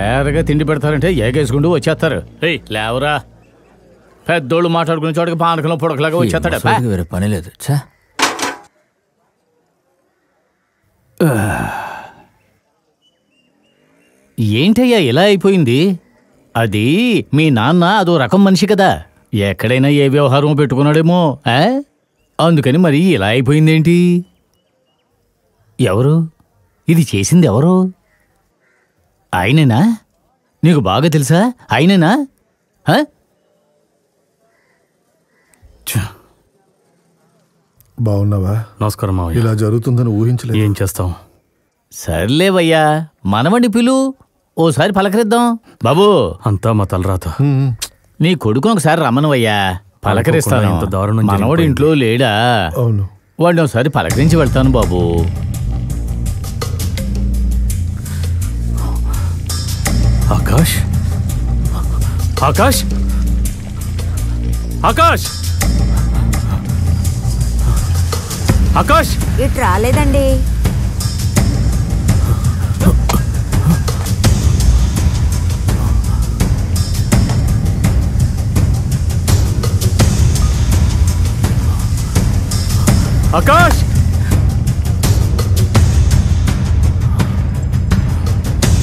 తయారుగా తిండి పెడతారంటే ఏగేసుకుంటూ వచ్చేస్తారు. లేవరా, పెద్దోళ్ళు మాట్లాడుకునే చోటకి పానకంలో పొడకలాగా వచ్చేస్తాడు. వేరే పని లేదు. ఏంటయ్యా ఇలా అయిపోయింది? అది మీ నాన్న అదో రకం మనిషి కదా, ఎక్కడైనా ఏ వ్యవహారం పెట్టుకున్నాడేమో. అందుకని మరి ఇలా అయిపోయిందేంటి? ఎవరు ఇది చేసింది? ఎవరు? ఆయనేనా? నీకు బాగా తెలుసా ఆయనేనా? బాగున్నావా? నమస్కారం మావయ్య. ఇలా జరుగుతుందని ఊహించలేదు. ఏం చేస్తాం? సర్లేవయ్యా, మనవండి పిలు, ఓసారి పలకరిద్దాం. బాబు, అంతా మా తలరాత. నీ కొడుకుని ఒకసారి రమ్మనవయ్యా, పలకరిస్తాను. మనవడు ఇంట్లో లేడా? అవును. వాడిని ఒకసారి పలకరించి వెళ్తాను బాబు. ఆకాష్, ఆకాష్, ఆకాష్, ఆకాష్! ఇటు రాలేదండి. ఆకాష్!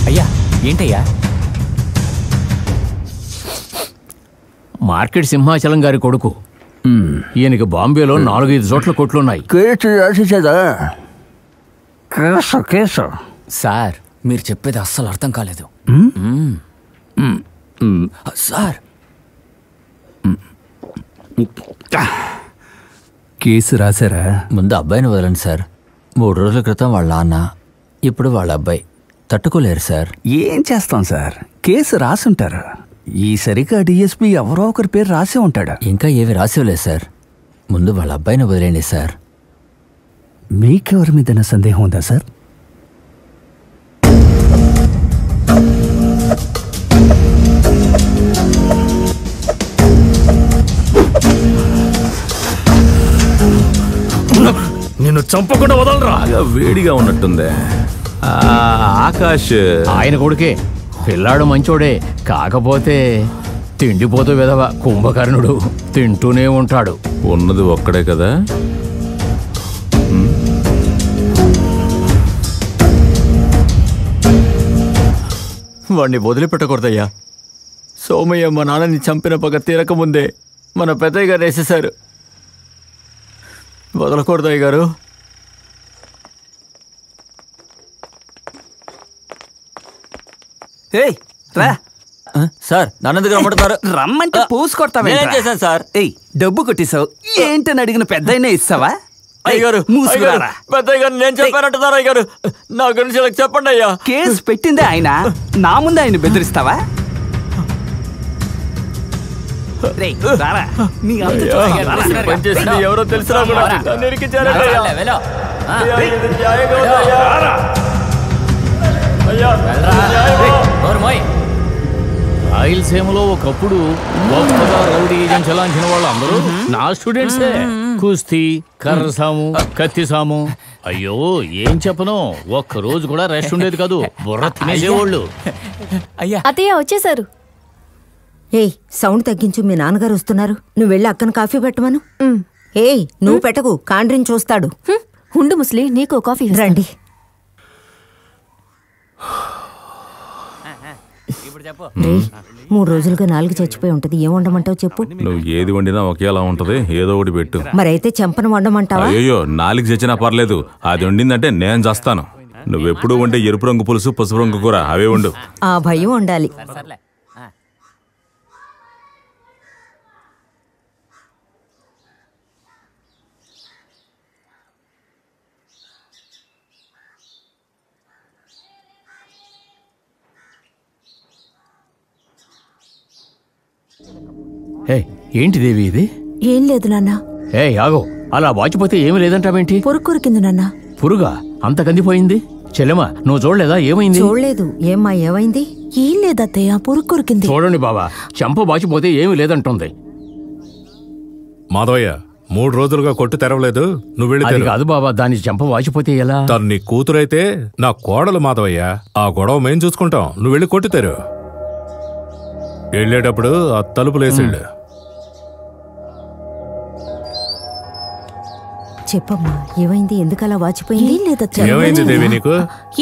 అయ్యా, ఏంటయ్యా? మార్కెట్ సింహాచలం గారి కొడుకు. ఈయనకి బాంబేలో 4-5 చోట్ల కొట్లున్నాయి. సార్, మీరు చెప్పేది అస్సలు అర్థం కాలేదు. సార్, కేసు రాశారా? ముందు అబ్బాయిని వదలండి సార్. 3 రోజుల క్రితం వాళ్ళ నాన్న, ఇప్పుడు వాళ్ళ అబ్బాయి తట్టుకోలేరు సార్. ఏం చేస్తాం సార్, కేసు రాసుంటారు. ఈసరిగా డిఎస్పీ ఎవరో ఒకరి పేరు రాసే ఉంటాడు. ఇంకా ఏవి రాసేవలేదు సార్. ముందు వాళ్ళ అబ్బాయిని వదిలేండి సార్. మీకెవరి మీద సందేహం ఉందా సార్? నిన్ను చంపకుండా వదలరా. వేడిగా ఉన్నట్టుందే. ఆకాష్ ఆయన కొడుకే, పిల్లాడు మంచోడే, కాకపోతే తిండిపోతూ విధవ కుంభకర్ణుడు, తింటూనే ఉంటాడు. ఉన్నది ఒక్కడే కదా. వాడిని వదిలిపెట్టకూడదయ్యా. సోమయ్య మా నాన్నని చంపిన పగ తీరకముందే మన పెద్దయ్య గారు వేసేశారు. వదలకూడదయ్య గారు. రా సార్, నన్నెందుకు రమ్మంటున్నారు? రమ్మంటే పూసి కొడతావా? ఏం చేశాను సార్? డబ్బు కొట్టేశావు, ఏంటని అడిగిన పెద్దయినా ఇస్తావా? అయ్యారు, పెద్దయ్య గారు నేను చెప్పానంటున్నారు. అయ్యారు, నా గురించి ఇలా చెప్పండి అయ్యా. కేసు పెట్టిందే ఆయన, నా ముందు ఆయన బెదిరిస్తావా? ఎవరో తెలుసా? రాయలసీమలో ఒకప్పుడు గొప్పగా రౌడీజం చలాంచిన వాళ్ళు అందరూ నా స్టూడెంట్సే. కుస్తీ, కర్రసాము, కత్తిసాము. అయ్యో ఏం చెప్పను, ఒక్కరోజు కూడా రెస్ట్ ఉండేది కాదు, బుర్ర తినేసేవాళ్ళు. అత్తయ్య వచ్చేసారు. ఏయ్, సౌండ్ తగ్గించు, మీ నాన్నగారు వస్తున్నారు. నువ్వు వెళ్ళి అక్కను కాఫీ పెట్టమను. ఏయ్, నువ్వు పెట్టకు, కాండ్రిని చూస్తాడు. ఉండు ముస్లి, నీకు కాఫీ రండి. 3 రోజులుగా 4 చచ్చిపోయి ఉంటది. ఏం వండమంటావు చెప్పు. నువ్వు ఏది వండినా ఒకేలా ఉంటది, ఏదో ఒకటి పెట్టు. మరైతే చెంపను వండమంటావా? అయ్యో, 4 చచ్చినా పర్లేదు, అది వండిందంటే నేను చేస్తాను. నువ్వెప్పుడు వండే ఎరుపు రంగు పులుసు, పసుపు రంగు కూర అవే వండు. ఆ భయం ఉండాలి. ఏంటి దేవి ఇది? ఏం లేదు నాన్న. ఆగో, అలా వాచిపోతే ఏమి లేదంటావేంటి? పురుగు కొరికింది నాన్న. పురుగా? అంత కందిపోయింది? చెల్లెమా, నువ్వు చూడలేదా? ఏమైంది? చూడలేదు. ఏమ్మా, ఏమైంది? ఏం లేదత్తయ్య, పురుగు కొరికింది. చూడండి బాబా, చెంప వాచిపోతే ఏమి లేదంటుంది. మాధవయ్య, 3 రోజులుగా కొట్టు తెరవలేదు, నువ్వు వెళ్ళి అది తెరువు. కాదు బాబా, దాని చెంప వాచిపోతే ఎలా? తను నీ కూతురైతే నా కోడలు మాధవయ్య. ఆ గొడవ మేం చూసుకుంటాం, నువ్వు వెళ్ళి కొట్టు తెరువు. వెళ్ళేటప్పుడు ఆ తలుపులేసేళ్ళు. చెప్పమ్మా, ఏమైంది? ఎందుకలా వాచిపోయింది? ఏం లేదు అత్తయ్య. ఏమైంది దేవి నీకు?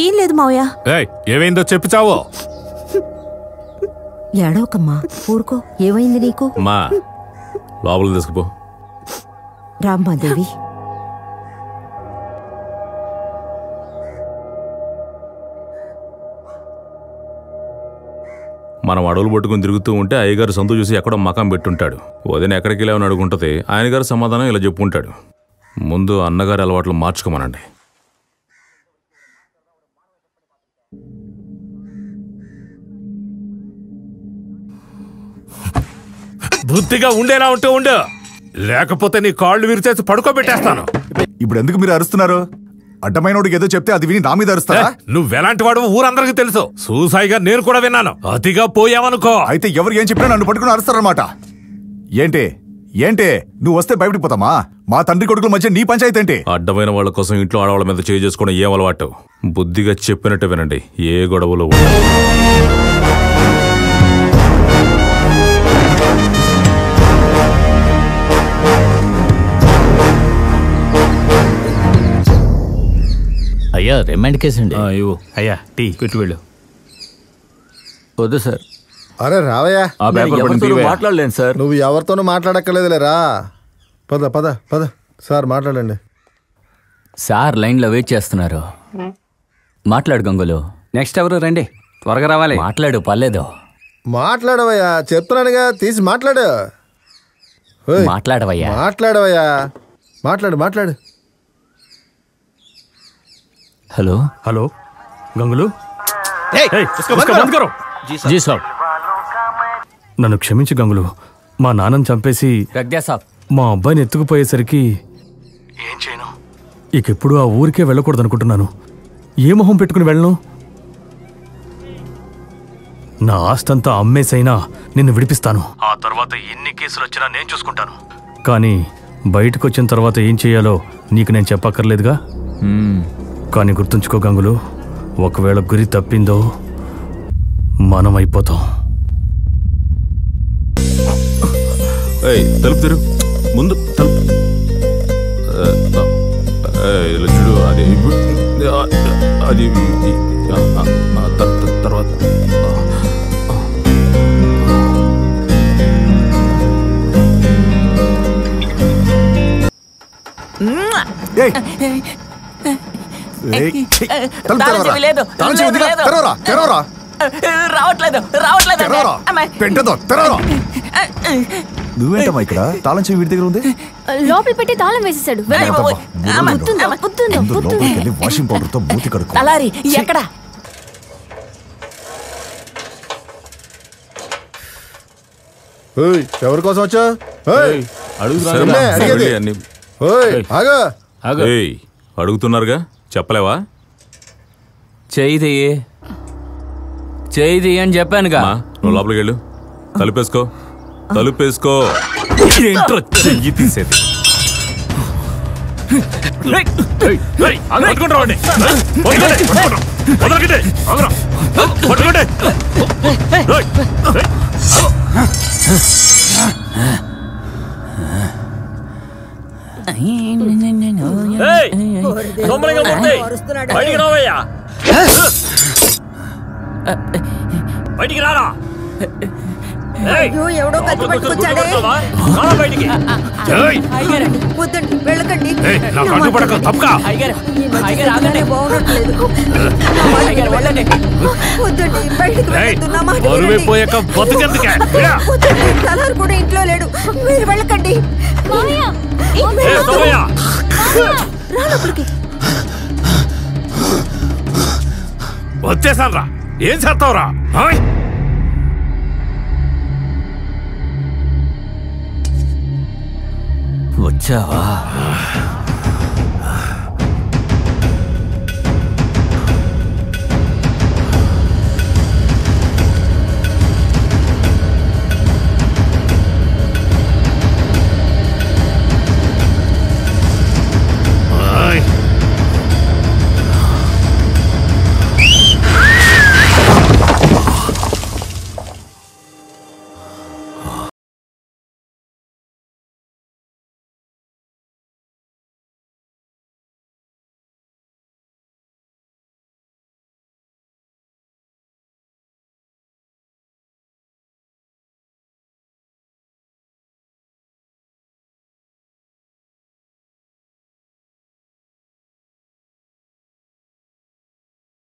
ఏం లేదు మావయ్య. ఏయ్, ఏమైందో చెప్పి చావో. ఏడవకమ్మా, ఊరుకో. ఏమైంది నీకు? మా లోపల తీసుకుపో. రామ్మాదేవి, మనం అడవులు పట్టుకుని తిరుగుతూ ఉంటే అయ్యగారు సంతు చూసి ఎక్కడో మకాం పెట్టుంటాడు. వదిన ఎక్కడికి వెళ్ళామని అడుగుంటది. ఆయన గారు సమాధానం ఇలా చెప్పుంటాడు. ముందు అన్నగారి అలవాట్లు మార్చుకోమనండి. బుద్ధిగా ఉండేలా ఉండు, లేకపోతే నీ కాళ్ళు విరిచేసి పడుకోబెట్టేస్తాను. ఇప్పుడు ఎందుకు మీరు అరుస్తున్నారు? అడ్డమైనోడికి ఏదో చెప్తే అది విని నా మీద అరుస్తారా? నువ్వెలాంటి వాడు ఊరందరికీ తెలుసు. సూసాయిగా నేను కూడా విన్నాను. అతిగా పోయావనుకో. అయితే ఎవరు ఏం చెప్పినా నన్ను పట్టుకుని అరుస్తారన్నమాట. ఏంటే నువ్వు వస్తే భయపడిపోతామా? మా తండ్రి కొడుకుల మధ్య నీ పంచాయతీ ఏంటి? అడ్డమైన వాళ్ళ కోసం ఇంట్లో ఆడవాళ్ళ మీద చేయి చేసుకోవడం ఏం అలవాటు? బుద్ధిగా చెప్పినట్టు వినండి, ఏ గొడవలు ఉండవు. అయ్యా, రిమాండ్ కేసు అండి. అయ్యా, టీ పెట్టి వెళ్ళు. వద్దు సార్, అరే రావయ్యా. ఆ పేపర్ పట్టుకుని మాట్లాడలేను సార్. నువ్వు ఎవరితోనూ మాట్లాడక్కర్లేదులేరా. పద పద పద సార్, మాట్లాడండి. సార్ లైన్లో వెయిట్ చేస్తున్నారు. మాట్లాడు గంగులు. నెక్స్ట్ ఎవరు? రండి, త్వరగా రావాలి. మాట్లాడు, పర్లేదు. మాట్లాడవయ్యా, చెప్తున్నానుగా, తీసి మాట్లాడు. మాట్లాడవయ్యా. మాట్లాడవయ్యా, మాట్లాడు. హలో హలో గంగులు. జీ సాబ్. నన్ను క్షమించు గంగులు. మా నాన్నని చంపేసి మా అబ్బాయిని ఎత్తుకుపోయేసరికి ఏం చేయను. ఇకెప్పుడు ఆ ఊరికే వెళ్ళకూడదు అనుకుంటున్నాను. ఏ మొహం పెట్టుకుని వెళ్ళను? నా ఆస్తంతా అమ్మేసైనా నిన్ను విడిపిస్తాను. ఆ తర్వాత ఎన్ని కేసులు వచ్చినా నేను చూసుకుంటాను. కానీ బయటకు వచ్చిన తర్వాత ఏం చేయాలో నీకు నేను చెప్పక్కర్లేదుగా. కానీ గుర్తుంచుకో గంగులు, ఒకవేళ గురి తప్పిందో మనం అయిపోతాం. తలుపు తెరు, ముందు తలుపు. చూడు, అది తర్వాత నువ్వేంటమ్మా ఇక్కడ? తాళం చెవి వీడి దగ్గర ఉంది. లోపల పెట్టి తాళం వేసేసాడు. వాషింగ్ పౌడర్ తో మూతి కడుక్కో. ఎక్కడ? ఎవరి కోసం వచ్చా? అడుగుతున్నారుగా, చెప్పలేవా? చేయి అని చెప్పానుగా. నువ్వు లోపలికి వెళ్ళు, తలుపేసుకో. ఏంట్రా చెయ్యి తీసేది? బయటికి రారా. ఎవడో కత్తి పట్టుకొచ్చాడే. వద్దండి, వెళ్ళకండి. వద్దండి, బయటికి తలారు కూడా ఇంట్లో లేడు. మీరు వెళ్ళకండి. వచ్చేసాను రా. ఏం చేస్తావురా? వచ్చావా?